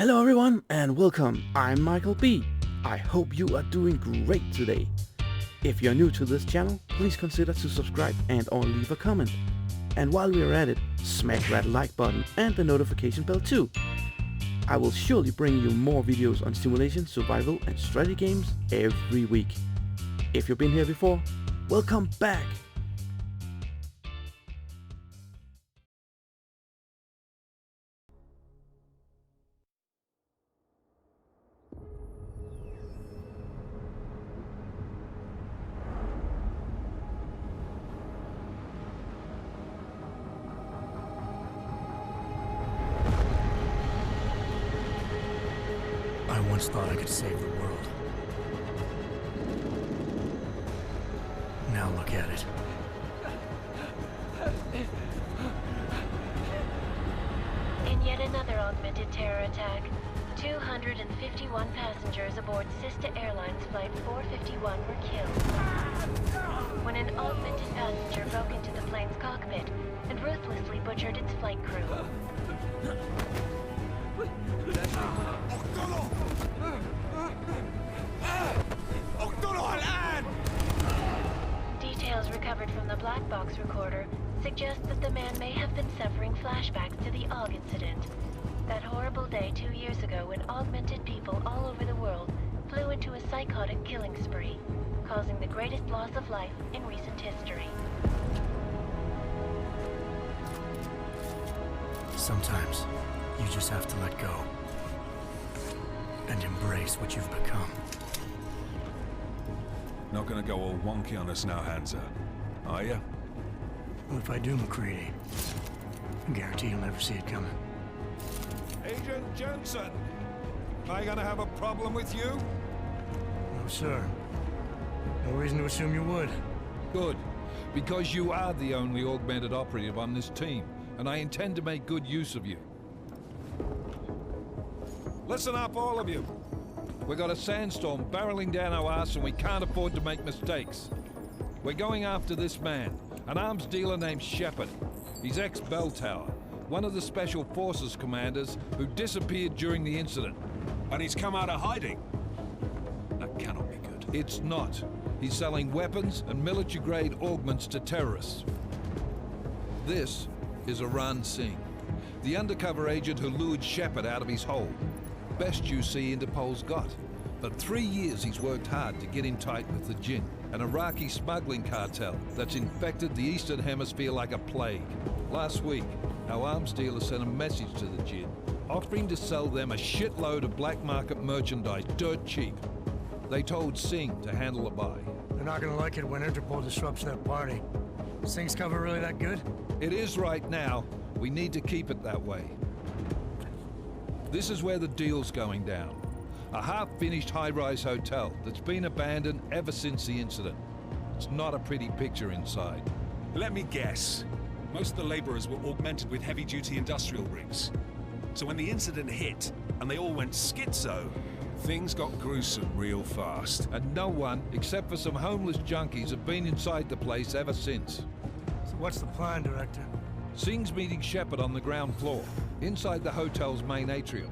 Hello everyone and welcome, I'm Michael B. I hope you are doing great today. If you're new to this channel, please consider to subscribe and or leave a comment. And while we're at it, smash that like button and the notification bell too. I will surely bring you more videos on simulation, survival and strategy games every week. If you've been here before, welcome back! I once thought I could save the world. Now look at it. In yet another augmented terror attack, 251 passengers aboard Sister Airlines Flight 451 were killed when an augmented passenger broke into the plane's cockpit and ruthlessly butchered its flight crew. Details recovered from the black box recorder suggest that the man may have been suffering flashbacks to the AUG incident. That horrible day 2 years ago when augmented people all over the world flew into a psychotic killing spree, causing the greatest loss of life in recent history. Sometimes you just have to let go and embrace what you've become. Not gonna go all wonky on us now, Hansa, are you? Well, if I do, McCready, I guarantee you'll never see it coming. Agent Jensen! Am I gonna have a problem with you? No, sir. No reason to assume you would. Good, because you are the only augmented operative on this team, and I intend to make good use of you. Listen up, all of you. We got a sandstorm barreling down our arse and we can't afford to make mistakes. We're going after this man, an arms dealer named Shepard. He's ex-Bell Tower, one of the Special Forces commanders who disappeared during the incident. And he's come out of hiding? That cannot be good. It's not. He's selling weapons and military-grade augments to terrorists. This is Aran Singh, the undercover agent who lured Shepard out of his hole. Best you see Interpol's got. For 3 years he's worked hard to get him tight with the Jinn, an Iraqi smuggling cartel that's infected the Eastern Hemisphere like a plague. Last week, our arms dealer sent a message to the Jinn, offering to sell them a shitload of black market merchandise dirt cheap. They told Singh to handle the buy. They're not gonna like it when Interpol disrupts their party. Singh's cover really that good? It is right now. We need to keep it that way. This is where the deal's going down. A half-finished high-rise hotel that's been abandoned ever since the incident. It's not a pretty picture inside. Let me guess. Most of the laborers were augmented with heavy-duty industrial rigs. So when the incident hit, and they all went schizo, things got gruesome real fast. And no one, except for some homeless junkies, have been inside the place ever since. So what's the plan, Director? Singh's meeting Shepard on the ground floor, inside the hotel's main atrium.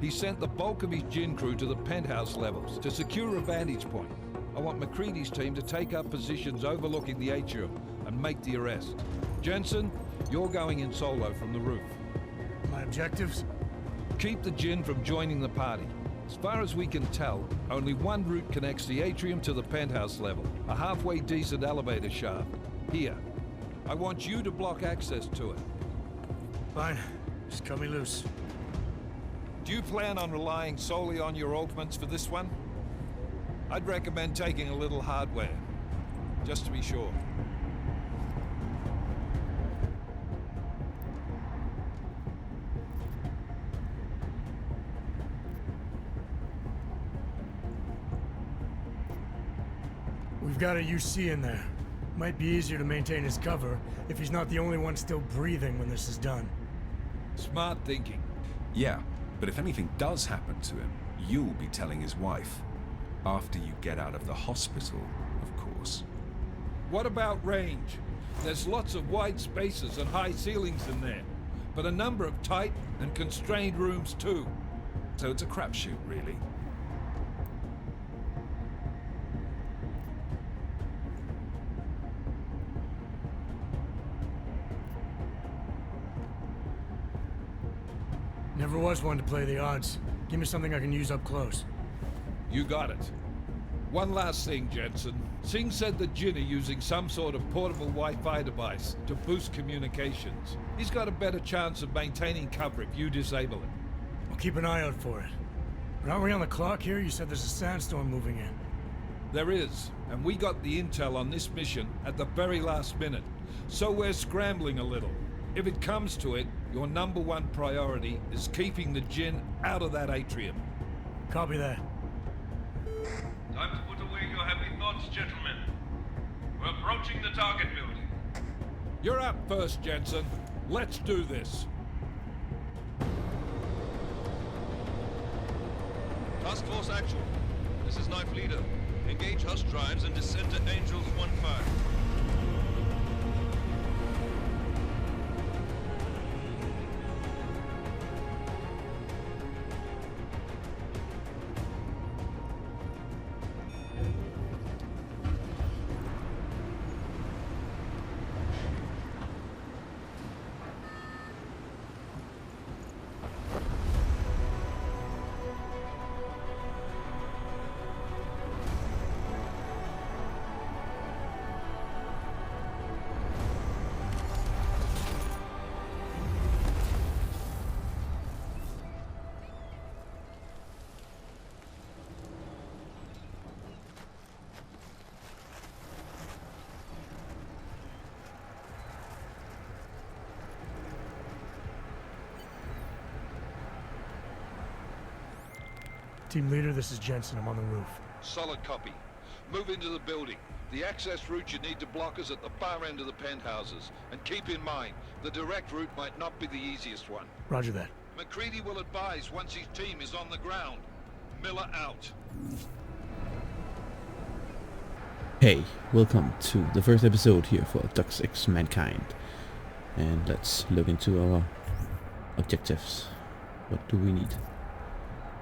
He sent the bulk of his Jinn crew to the penthouse levels to secure a vantage point. I want McCready's team to take up positions overlooking the atrium and make the arrest. Jensen, you're going in solo from the roof. My objectives? Keep the Jinn from joining the party. As far as we can tell, only one route connects the atrium to the penthouse level, a halfway decent elevator shaft. Here. I want you to block access to it. Fine. Just cut me loose. Do you plan on relying solely on your augments for this one? I'd recommend taking a little hardware, just to be sure. We've got a UC in there. Might be easier to maintain his cover if he's not the only one still breathing when this is done. Smart thinking. Yeah, but if anything does happen to him, you'll be telling his wife. After you get out of the hospital, of course. What about range? There's lots of wide spaces and high ceilings in there, but a number of tight and constrained rooms too. So it's a crapshoot, really. Never was one to play the odds. Give me something I can use up close. You got it. One last thing, Jensen. Singh said that Jin are using some sort of portable Wi-Fi device to boost communications. He's got a better chance of maintaining cover if you disable it. I'll keep an eye out for it. But aren't we on the clock here? You said there's a sandstorm moving in. There is, and we got the intel on this mission at the very last minute. So we're scrambling a little. If it comes to it, your #1 priority is keeping the Jin out of that atrium. Copy that. Time to put away your heavy thoughts, gentlemen. We're approaching the target building. You're up first, Jensen. Let's do this. Task Force Actual. This is Knife Leader. Engage Hush drives and descend to Angels 1-5. Team leader, this is Jensen. I'm on the roof. Solid copy. Move into the building. The access route you need to block is at the far end of the penthouses. And keep in mind, the direct route might not be the easiest one. Roger that. McCready will advise once his team is on the ground. Miller out. Hey, welcome to the first episode here for Deux Ex Mankind. And let's look into our objectives. What do we need?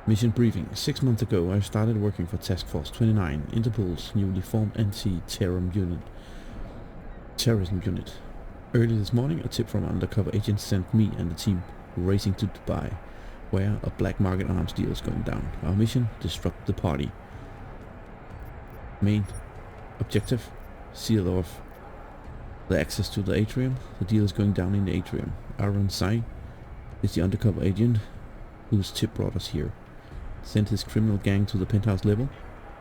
Mission briefing. 6 months ago I started working for Task Force 29, Interpol's newly formed anti-terrorism unit. Early this morning a tip from an undercover agent sent me and the team racing to Dubai, where a black market arms deal is going down. Our mission: disrupt the party. Main objective: seal off the access to the atrium. The deal is going down in the atrium. Aaron Sai is the undercover agent whose tip brought us here. Send his criminal gang to the penthouse level.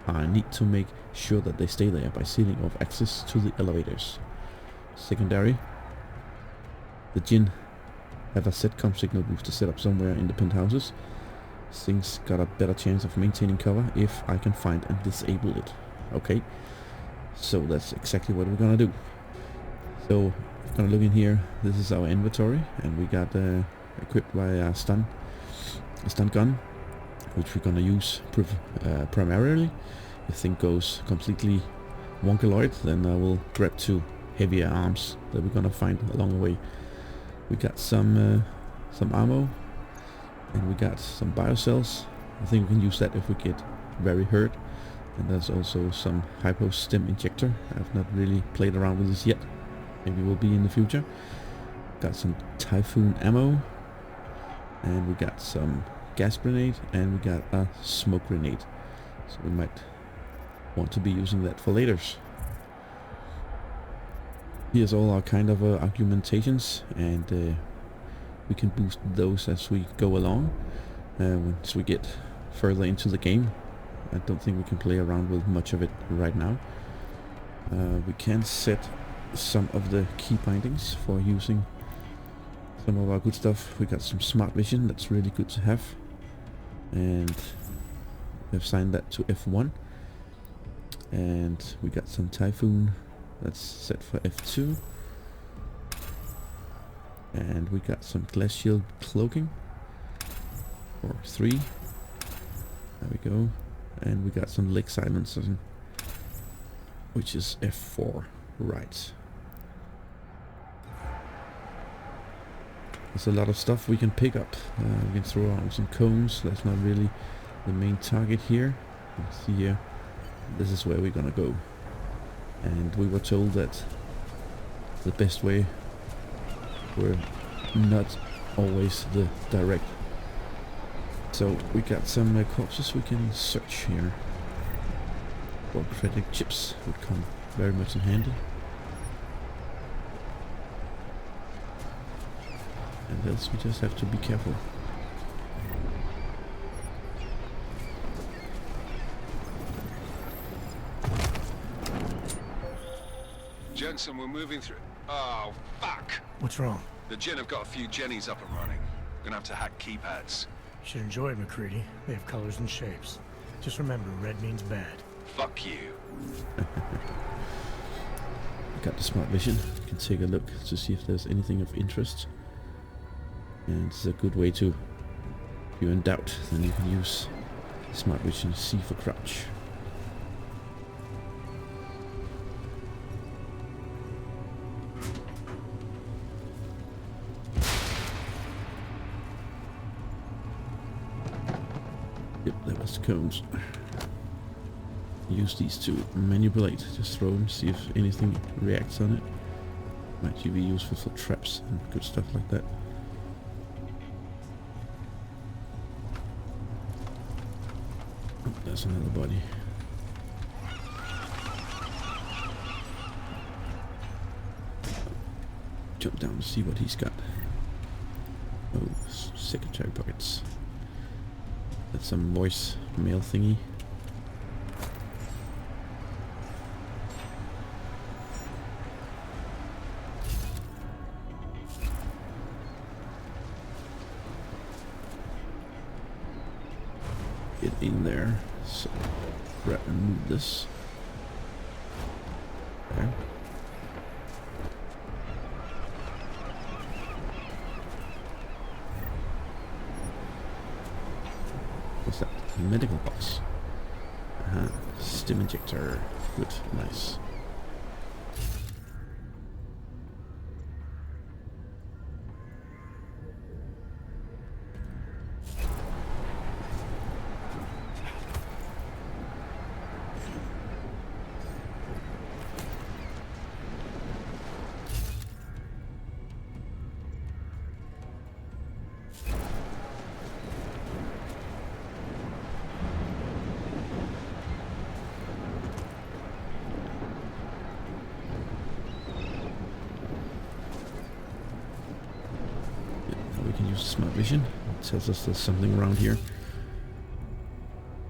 I need to make sure that they stay there by sealing off access to the elevators. Secondary: the Jin have a SETCOM signal booster set up somewhere in the penthouses. Things got a better chance of maintaining cover if I can find and disable it. Okay, so that's exactly what we're gonna do. So I'm gonna look in here. This is our inventory, and we got equipped by a stun gun, which we're gonna use primarily. If thing goes completely wonkiloid, then I will grab 2 heavier arms that we're gonna find along the way. We got some ammo, and we got some biocells. I think we can use that if we get very hurt. And there's also some hypo-stim injector. I've not really played around with this yet. Maybe will be in the future. Got some Typhoon ammo, and we got some gas grenade, and we got a smoke grenade. So we might want to be using that for later. Here's all our kind of augmentations, and we can boost those as we go along. Once we get further into the game, I don't think we can play around with much of it right now. We can set some of the key bindings for using some of our good stuff. We got some smart vision, that's really good to have, and we've signed that to F1. And we got some Typhoon, that's set for F2. And we got some glass shield cloaking for 3. There we go. And we got some leg silencer, which is F4. Right. There's a lot of stuff we can pick up. We can throw out some cones. That's not really the main target here. You can see here, this is where we're gonna go. And we were told that the best way were not always the direct. So we got some corpses we can search here. Operative chips would come very much in handy. And else we just have to be careful. Jensen, we're moving through. Oh, fuck! What's wrong? The Gen have got a few Jennies up and running. Gonna have to hack keypads. You should enjoy it, McCready. They have colors and shapes. Just remember, red means bad. Fuck you. Got the smart vision. You can take a look to see if there's anything of interest. And it's a good way to, if you're in doubt, then you can use the smart vision C for crouch. Yep, that was the cones. Use these to manipulate. Just throw them, see if anything reacts on it. Might be useful for traps and good stuff like that. Oh, there's another body. Jump down to see what he's got. Oh, secretary pockets. That's some voice mail thingy. Get in there. So grab and move this. There. What's that? Medical box. Stim injector. Good, nice. Smart vision. It tells us there's something around here.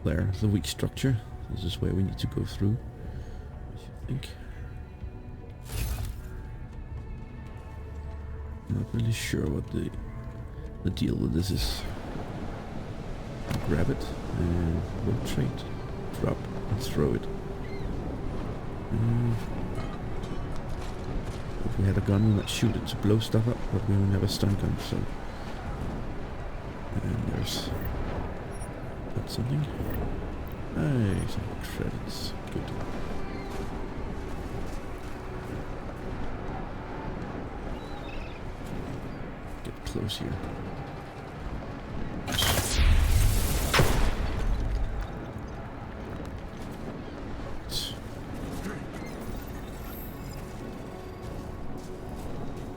There's the weak structure. This is where we need to go through, I think. Not really sure what the deal with this is. Grab it and rotate, drop, and throw it. If we had a gun, we might shoot it to blow stuff up, but we don't have a stun gun, so. And there's that's something. Hey, some credits. Good. Get close here.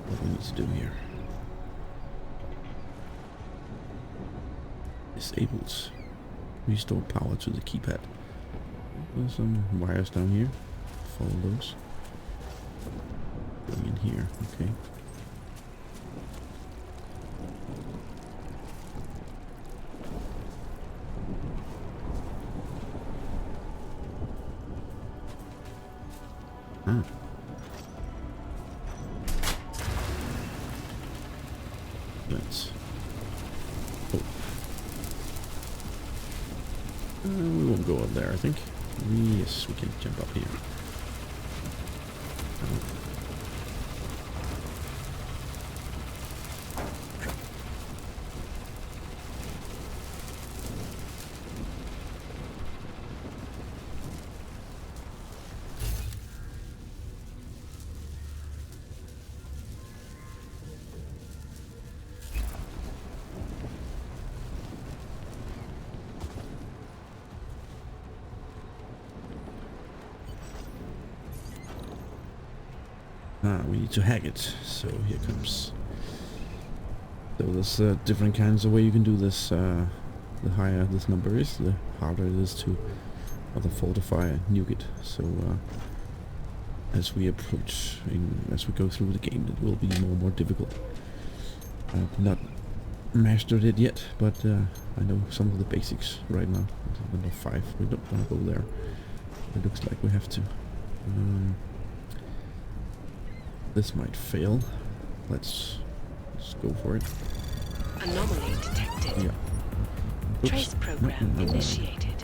What we need to do here. Disables. Restore power to the keypad. There's some wires down here. Follow those. Going in here. Okay. Ah. Let's. Oh. We won't go up there, I think. Yes, we can jump up here. We need to hack it. So here comes. So there's different kinds of way you can do this. The higher this number is, the harder it is to either fortify and nuke it. So as we approach, as we go through the game, it will be more and more difficult. I've not mastered it yet, but I know some of the basics right now. Number 5, we don't want to go there. It looks like we have to. This might fail. Let's go for it. Anomaly detected. Yeah. Oops. Trace program initiated.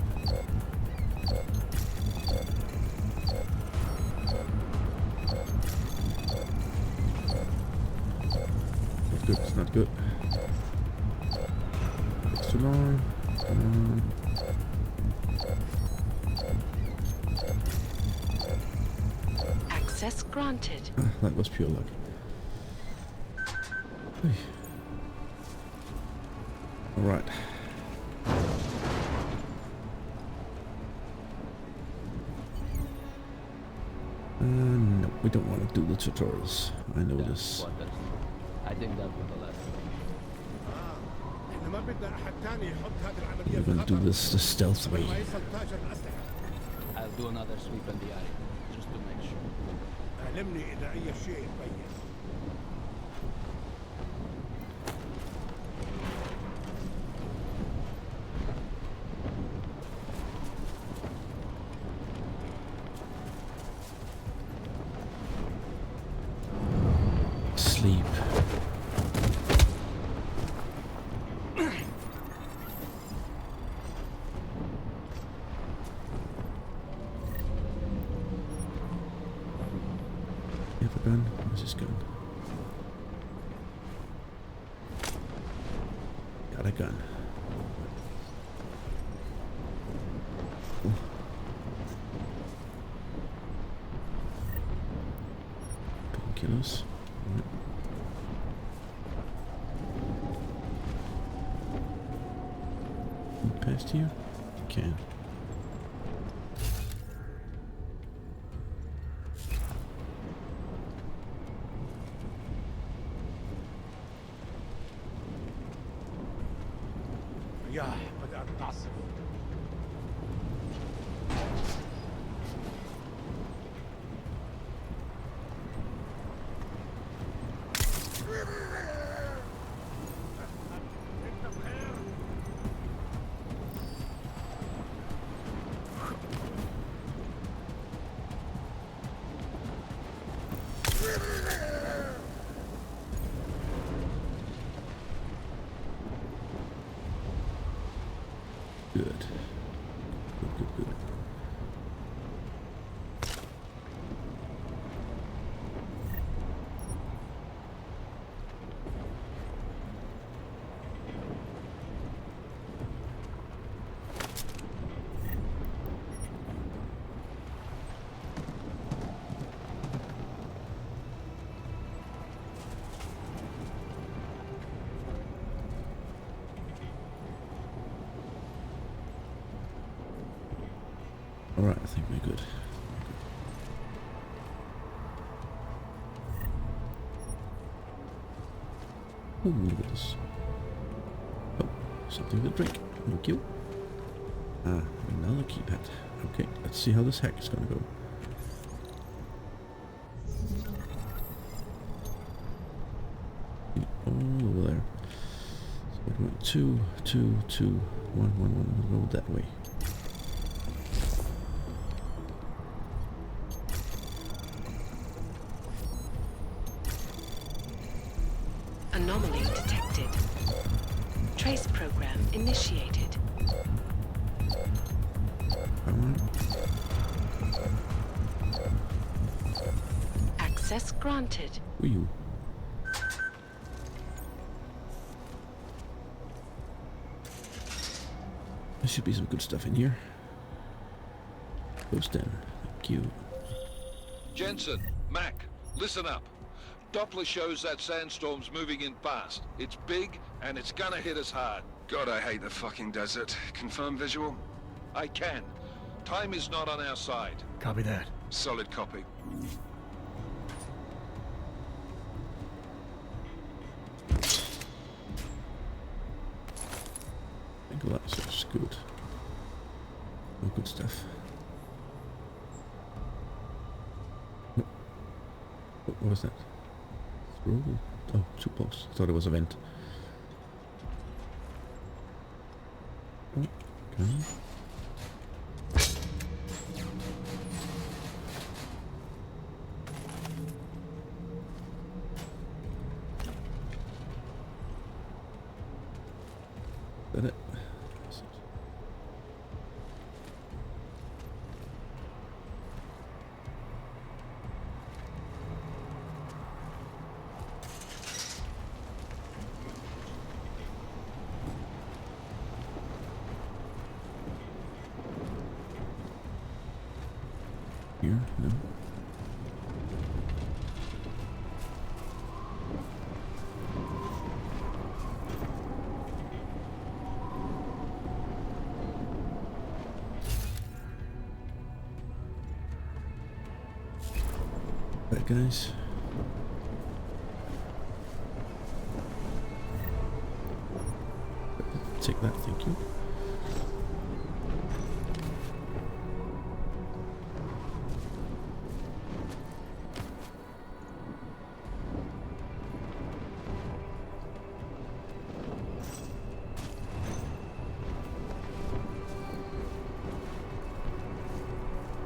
Not good, it's not good. It's too long. Access granted. That was pure luck. Alright. No, we don't want to do the tutorials. I know this. I think that was the last. We're gonna do this the stealth way. I'll do another sweep in the area, just to make sure. Sleep. You have a gun? Where's this gun? Got a gun. Oh. Painkillers. Right. Past here? You can. بدأت تعصف. Good. Good, good, good. Alright, I think we're good. Oh, look at this. Oh, something to drink. Thank you. Another keypad. Okay, let's see how this hack is gonna go. All over there. So we're going 2, 2, 2, 1, 1, 1. We'll go that way. Anomaly detected. Trace program initiated. Come on. Access granted. Who are you? There should be some good stuff in here. Post in. Thank you. Jensen, Mac, listen up. Doppler shows that sandstorm's moving in fast. It's big, and it's gonna hit us hard. God, I hate the fucking desert. Confirm visual? I can. Time is not on our side. Copy that. Solid copy. glasses, good. Oh, good stuff. Oh. What was that? Throw? Oh, 2 posts. I thought it was a vent. Oh, okay. Is that it? Here? No. Right, guys. Take that, thank you.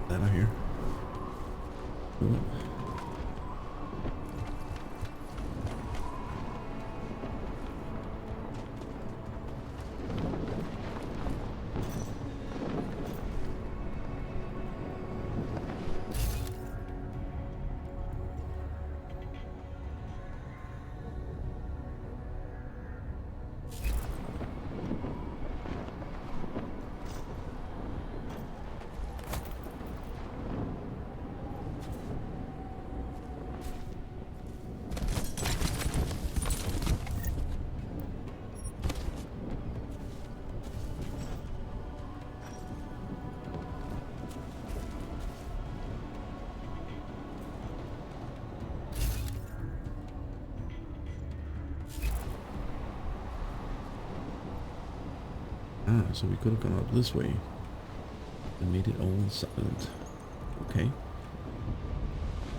That out here. Ooh. Ah, so we could have gone up this way and made it all silent. Okay.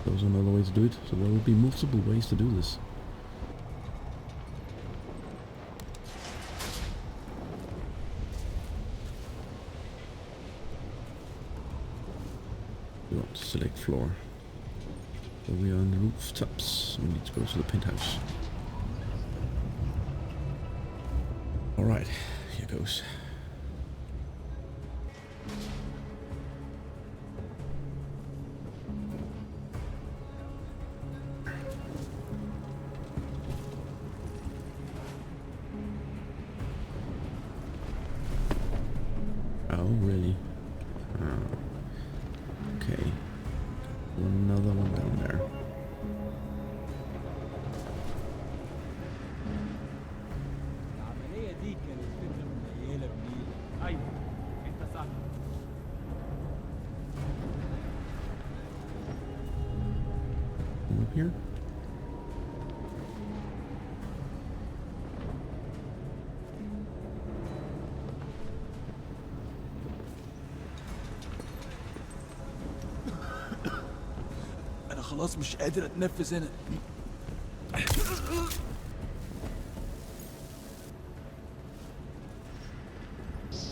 There was another way to do it, so there will be multiple ways to do this. We want to select floor. So we are on the rooftops. We need to go to the penthouse. Alright, here goes. Oh, really? Okay. Another one down there. العملية دي كانت فكرة قليلة بنيلة. أيوة، أنت صح. Come up here. أنا خلاص مش قادر أتنفس هنا.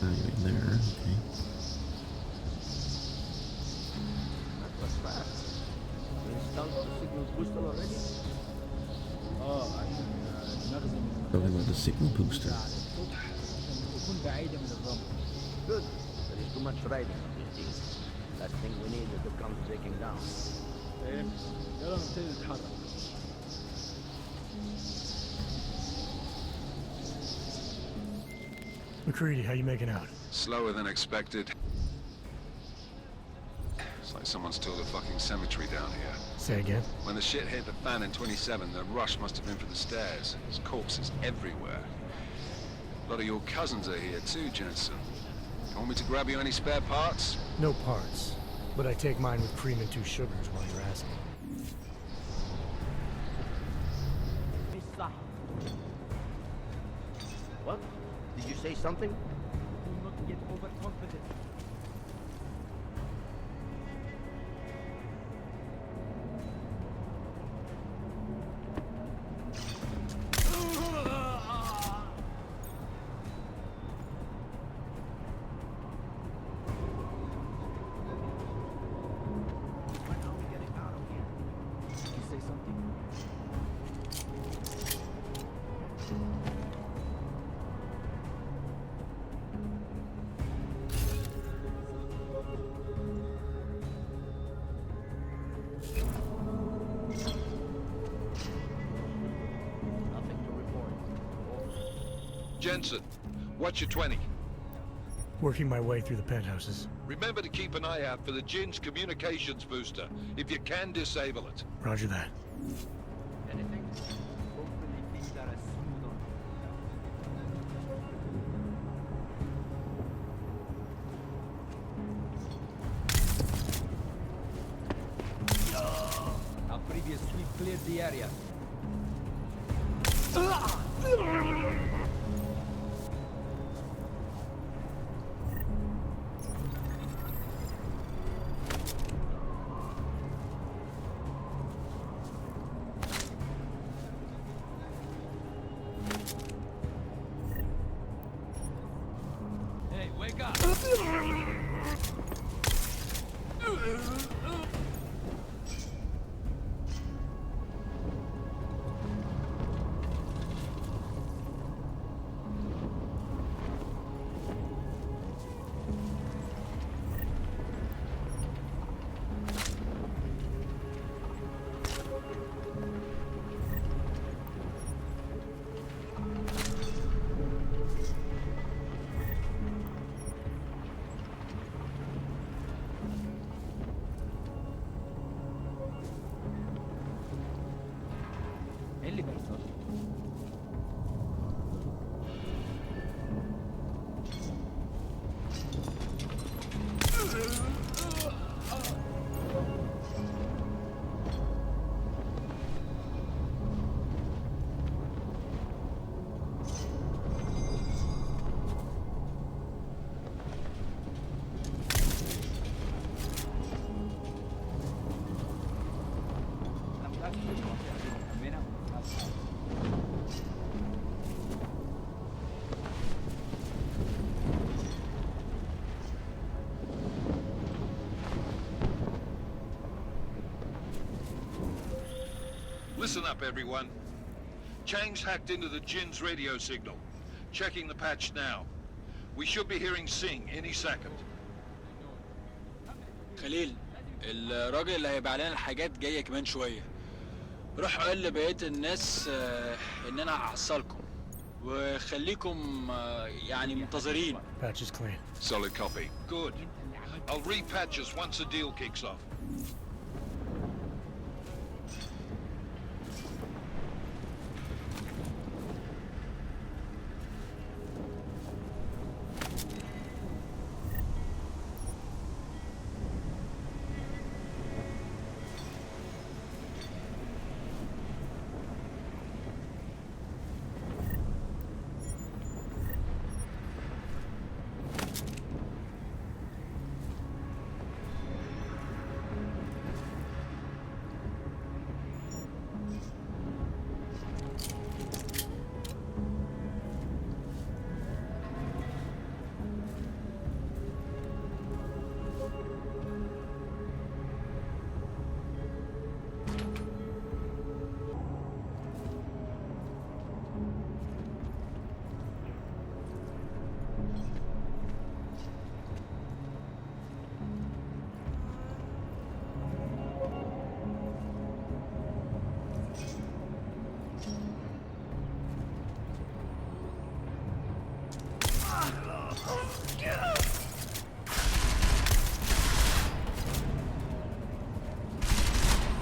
You're in there, okay. That was fast. You installed the signal booster already? عشان المخزن Talking about the signal booster. تكون بعيدة من الرمل. Good. There is too much riding on these things. Last thing we need is to come breaking down. فاهم؟ يلا نبتدي نتحرك. McCready, how you making out? Slower than expected. It's like someone's tilled a fucking cemetery down here. Say again? When the shit hit the fan in 27, the rush must have been for the stairs. There's corpses everywhere. A lot of your cousins are here too, Jensen. You want me to grab you any spare parts? No parts. But I take mine with cream and 2 sugars while you're asking. What? Did you say something? Do not get overconfident. Jensen, what's your 20? Working my way through the penthouses. Remember to keep an eye out for the Jin's communications booster. If you can, disable it. Roger that. Anything? Hopefully things are as smooth on. Our previous sweep cleared the area. Hey, wake up! ايه اللي بيحصل؟ انا متأكد ان المنطقة دي مأمنة ومتحسنة. Listen up, everyone. Chang's hacked into the Jin's radio signal. Checking the patch now. We should be hearing Sing any second. خليل، الراجل اللي هيبيع لنا الحاجات جاية كمان شوية. روح قول لبقية الناس ان انا هحصلكم وخليكم يعني منتظرين. Patch is clean. Solid copy. Good. I'll repatch us once the deal kicks off.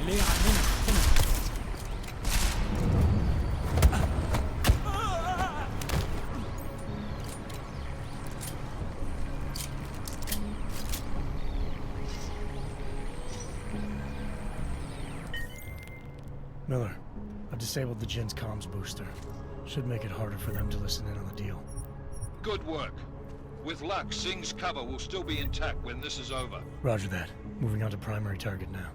ليه عننا؟ Miller, I've disabled the Jin's comms booster. Should make it harder for them to listen in on the deal. Good work. With luck, Singh's cover will still be intact when this is over. Roger that. Moving on to primary target now.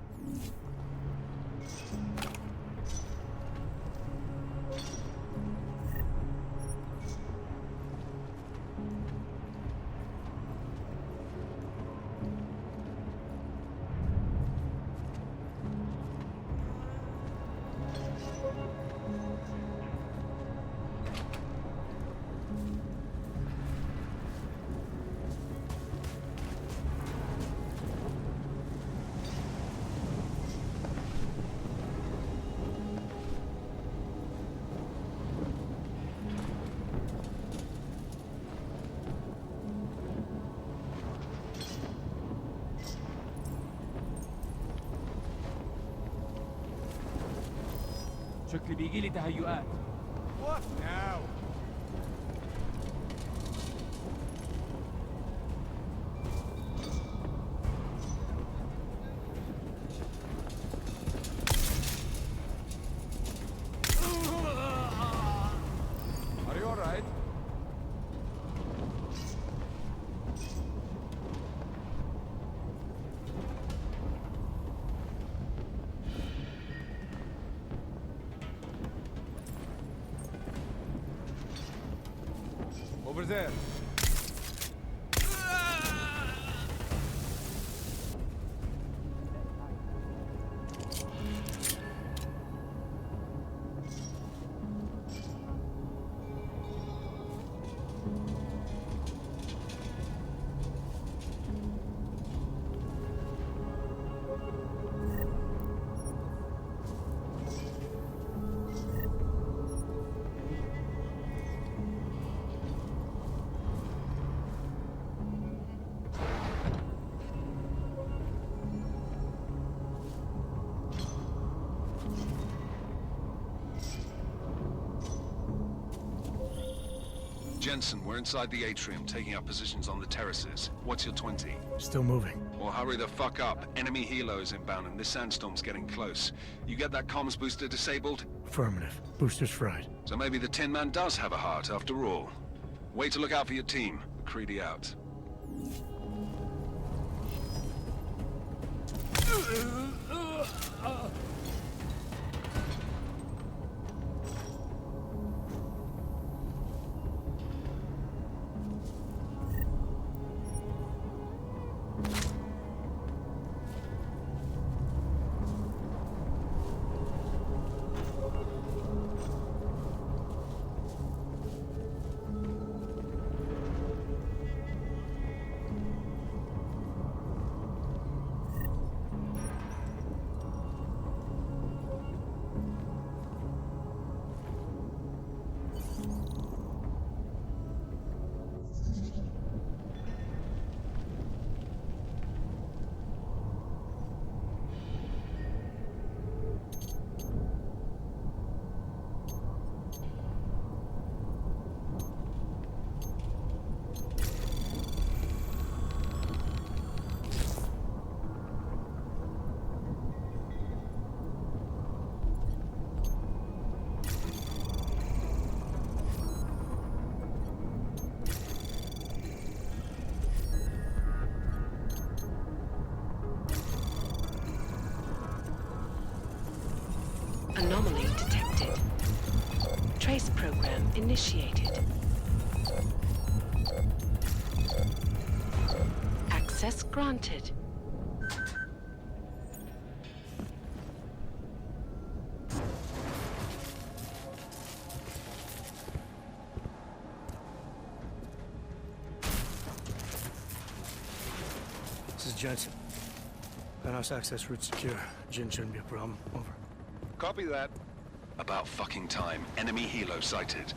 شكلي بيجي لي تهيؤات. What now? Are you all right? Over there. Jensen, we're inside the atrium, taking up positions on the terraces. What's your 20? Still moving. Well, hurry the fuck up. Enemy helo is inbound and this sandstorm's getting close. You get that comms booster disabled? Affirmative. Booster's fried. So maybe the Tin Man does have a heart after all. Way to look out for your team. McCready out. Anomaly detected. Trace program initiated. Access granted. This is Jensen. Penthouse access route secure. Jin shouldn't be a problem. Over. Copy that. About fucking time. Enemy helo sighted.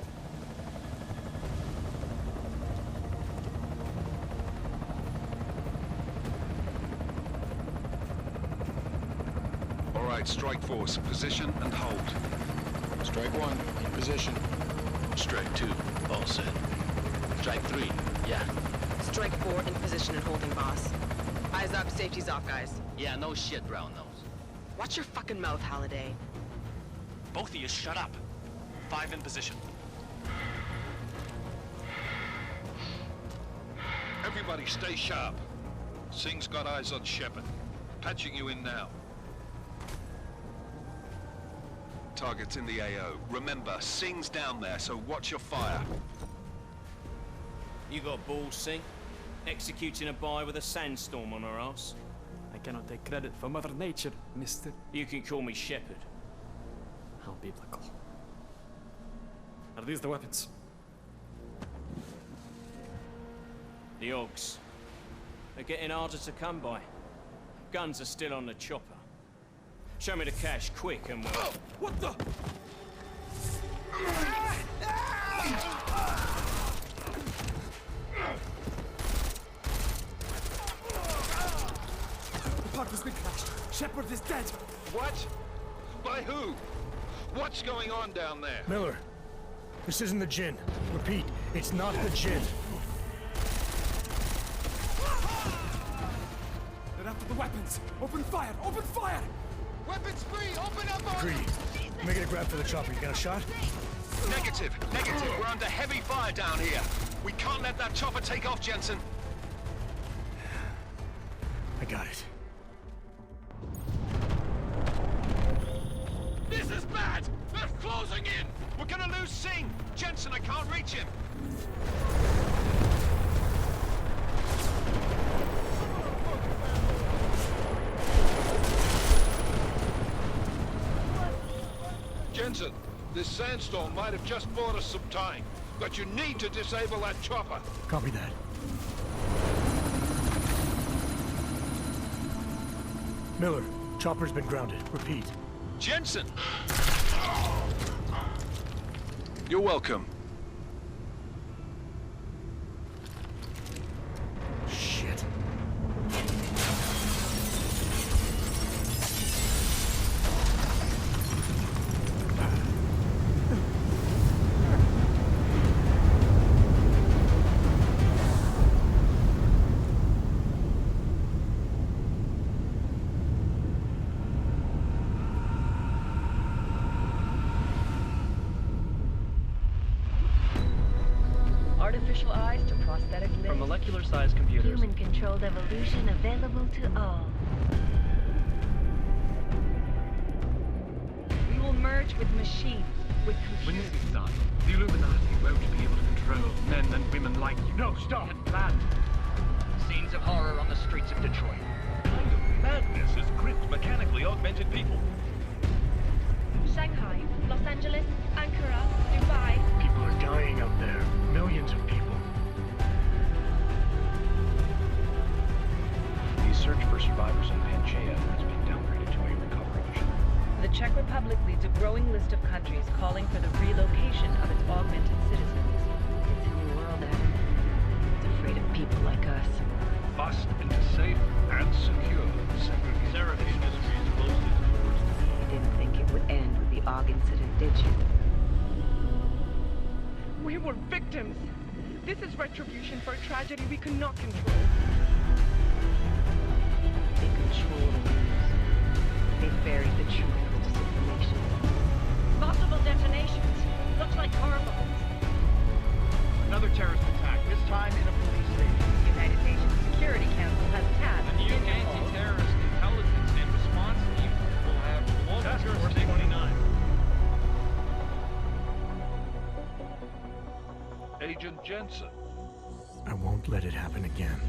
All right, strike force. Position and hold. Strike one, in position. Strike two, all set. Strike three, yeah. Strike four, in position and holding, boss. Eyes up, safety's off, guys. Yeah, no shit, brown nose. Watch your fucking mouth, Halliday. Both of you shut up. 5 in position. Everybody stay sharp. Singh's got eyes on Shepard. Patching you in now. Target's in the AO. Remember, Singh's down there, so watch your fire. You got balls, Singh? Executing a buy with a sandstorm on her ass? I cannot take credit for Mother Nature, mister. You can call me Shepard. How biblical. Are these the weapons? The Augs. They're getting harder to come by. Guns are still on the chopper. Show me the cash, quick, and we'll... Oh, what the? The park has been crashed. Shepard is dead. What? By who? What's going on down there? Miller, this isn't the Jinn. Repeat, it's not the Jinn. They're after the weapons. Open fire! Open fire! Weapons free! Open up on Greedy, making a grab for the chopper. You got a shot? Negative. We're under heavy fire down here. We can't let that chopper take off, Jensen. I got it. This is bad! They're closing in! We're gonna lose Singh! Jensen, I can't reach him! Jensen, this sandstorm might have just bought us some time, but you need to disable that chopper. Copy that. Miller, chopper's been grounded. Repeat. Jensen! You're welcome. Shit. Artificial eyes to prosthetic limbs. From molecular-sized computers. Human-controlled evolution available to all. We will merge with machines, with When computers. this is done, the Illuminati won't be able to control men and women like you. No, stop! We had planned. Scenes of horror on the streets of Detroit. Kind of madness is gripped mechanically augmented people. Shanghai, Los Angeles, Ankara, Dubai. People are dying out there. Millions of people. The search for survivors in Pangaea has been downgraded to a recovery mission. The Czech Republic leads a growing list of countries calling for the relocation of its augmented citizens. It's a new world, Adam. It's afraid of people like us. Bust into safe and secure segregation industries closely towards. You didn't think it would end with the AUG incident, did you? We were victims. This is retribution for a tragedy we could not control. They control the news. They buried the truth with disinformation. Possible detonations. Looks like horrible. Another terrorist attack, this time in a police station. The United Nations Security Council has tasked The new anti-terrorist intelligence and response team will have global Task Force jurisdiction. 29. Agent Jensen. I won't let it happen again.